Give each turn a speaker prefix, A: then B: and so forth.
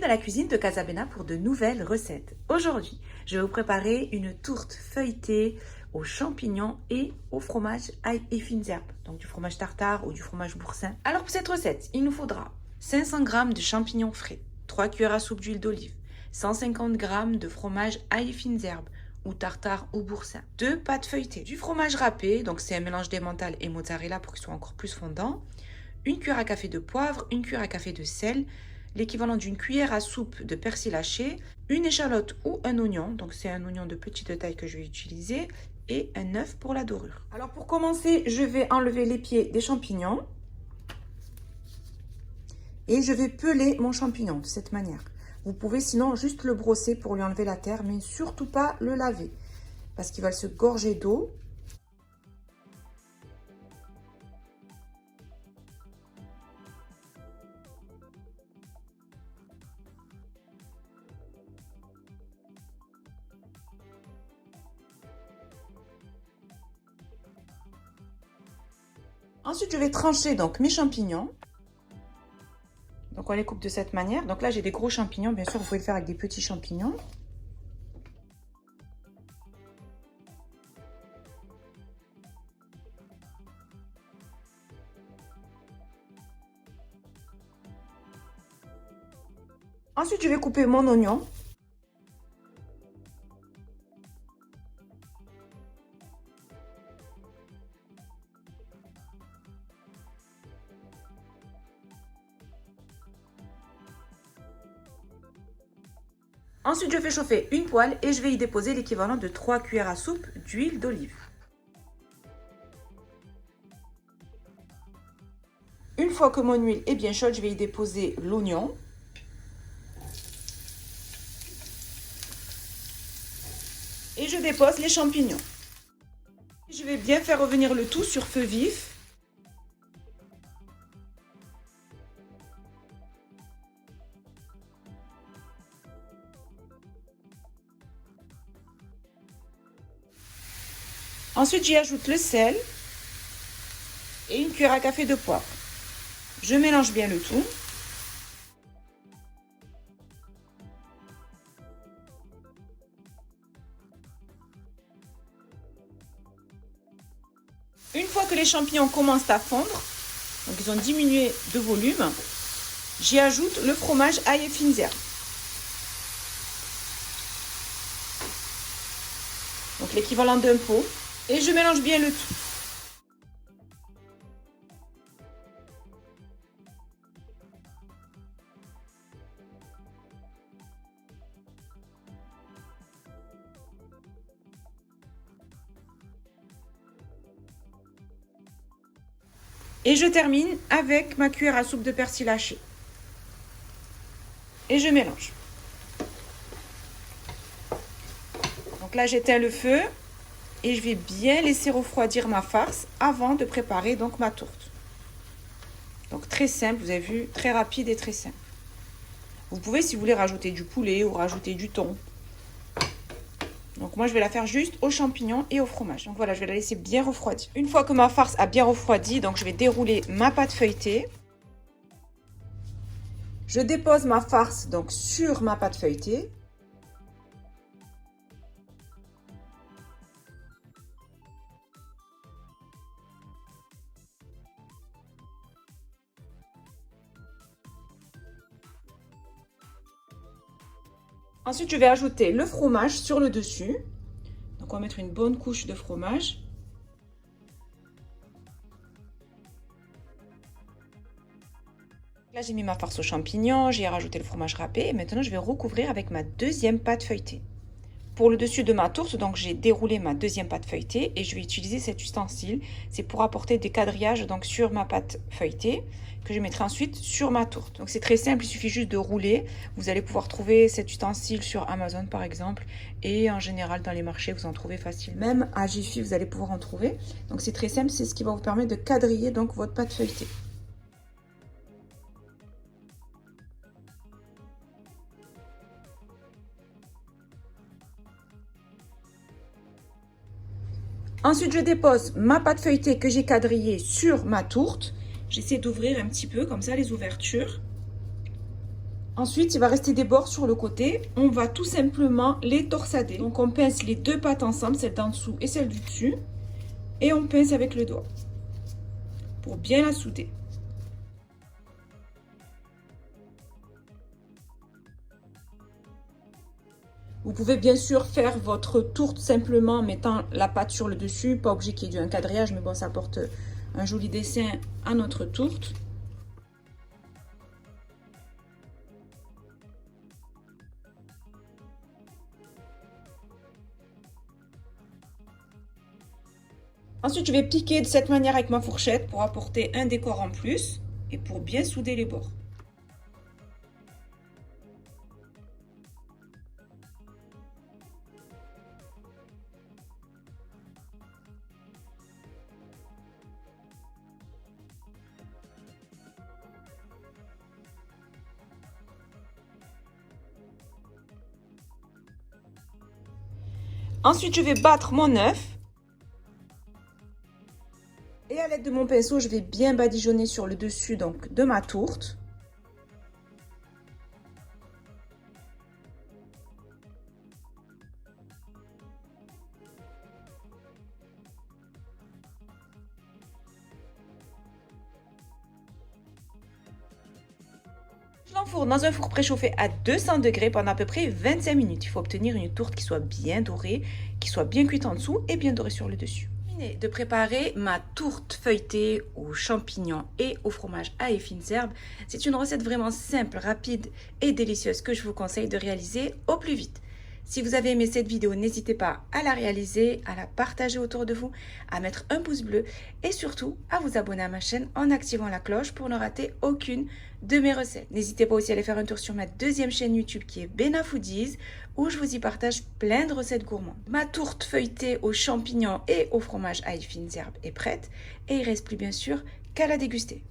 A: à la cuisine de Casabena pour de nouvelles recettes. Aujourd'hui, je vais vous préparer une tourte feuilletée aux champignons et au fromage ail et fines herbes, donc du fromage tartare ou du fromage boursin. Alors pour cette recette, il nous faudra 500 g de champignons frais, 3 cuillères à soupe d'huile d'olive, 150 g de fromage ail et fines herbes ou tartare ou boursin, 2 pâtes feuilletées, du fromage râpé, donc c'est un mélange d'emmental et mozzarella pour qu'il soit encore plus fondant, une cuillère à café de poivre, une cuillère à café de sel, l'équivalent d'une cuillère à soupe de persil haché, une échalote ou un oignon, donc c'est un oignon de petite taille que je vais utiliser, et un œuf pour la dorure. Alors pour commencer, je vais enlever les pieds des champignons et je vais peler mon champignon de cette manière. Vous pouvez sinon juste le brosser pour lui enlever la terre, mais surtout pas le laver parce qu'il va se gorger d'eau. Ensuite, je vais trancher donc mes champignons. Donc on les coupe de cette manière. Donc là, j'ai des gros champignons. Bien sûr, vous pouvez le faire avec des petits champignons. Ensuite, je vais couper mon oignon. Ensuite, je fais chauffer une poêle et je vais y déposer l'équivalent de 3 cuillères à soupe d'huile d'olive. Une fois que mon huile est bien chaude, je vais y déposer l'oignon. Et je dépose les champignons. Je vais bien faire revenir le tout sur feu vif. Ensuite, j'y ajoute le sel et une cuillère à café de poivre. Je mélange bien le tout. Une fois que les champignons commencent à fondre, donc ils ont diminué de volume, j'y ajoute le fromage ail et fines herbes. Donc l'équivalent d'un pot. Et je mélange bien le tout. Et je termine avec ma cuillère à soupe de persil haché. Et je mélange. Donc là, j'éteins le feu. Et je vais bien laisser refroidir ma farce avant de préparer donc ma tourte. Donc très simple, vous avez vu, très rapide et très simple. Vous pouvez, si vous voulez, rajouter du poulet ou rajouter du thon. Donc moi, je vais la faire juste aux champignons et au fromage. Donc voilà, je vais la laisser bien refroidir. Une fois que ma farce a bien refroidi, donc je vais dérouler ma pâte feuilletée. Je dépose ma farce donc sur ma pâte feuilletée. Ensuite, je vais ajouter le fromage sur le dessus. Donc, on va mettre une bonne couche de fromage. Là, j'ai mis ma farce aux champignons, j'ai rajouté le fromage râpé. Et maintenant, je vais recouvrir avec ma deuxième pâte feuilletée. Pour le dessus de ma tourte, donc j'ai déroulé ma deuxième pâte feuilletée et je vais utiliser cet ustensile. C'est pour apporter des quadrillages donc sur ma pâte feuilletée que je mettrai ensuite sur ma tourte. Donc c'est très simple, il suffit juste de rouler. Vous allez pouvoir trouver cet ustensile sur Amazon par exemple et en général dans les marchés vous en trouvez facilement. Même à Jiffy vous allez pouvoir en trouver. Donc c'est très simple, c'est ce qui va vous permettre de quadriller donc votre pâte feuilletée. Ensuite, je dépose ma pâte feuilletée que j'ai quadrillée sur ma tourte. J'essaie d'ouvrir un petit peu comme ça les ouvertures. Ensuite, il va rester des bords sur le côté. On va tout simplement les torsader. Donc, on pince les deux pattes ensemble, celle d'en dessous et celle du dessus. Et on pince avec le doigt pour bien la souder. Vous pouvez bien sûr faire votre tourte simplement en mettant la pâte sur le dessus. Pas obligé qu'il y ait un quadrillage, mais bon, ça apporte un joli dessin à notre tourte. Ensuite, je vais piquer de cette manière avec ma fourchette pour apporter un décor en plus et pour bien souder les bords. Ensuite, je vais battre mon œuf. Et à l'aide de mon pinceau, je vais bien badigeonner sur le dessus donc, de ma tourte. Je l'enfourne dans un four préchauffé à 200 degrés pendant à peu près 25 minutes. Il faut obtenir une tourte qui soit bien dorée, qui soit bien cuite en dessous et bien dorée sur le dessus. De préparer ma tourte feuilletée aux champignons et au fromage ail et fines herbes. C'est une recette vraiment simple, rapide et délicieuse que je vous conseille de réaliser au plus vite. Si vous avez aimé cette vidéo, n'hésitez pas à la réaliser, à la partager autour de vous, à mettre un pouce bleu et surtout à vous abonner à ma chaîne en activant la cloche pour ne rater aucune de mes recettes. N'hésitez pas aussi à aller faire un tour sur ma deuxième chaîne YouTube qui est Bena Foodies où je vous y partage plein de recettes gourmandes. Ma tourte feuilletée aux champignons et au fromage ail fines herbes est prête et il ne reste plus bien sûr qu'à la déguster.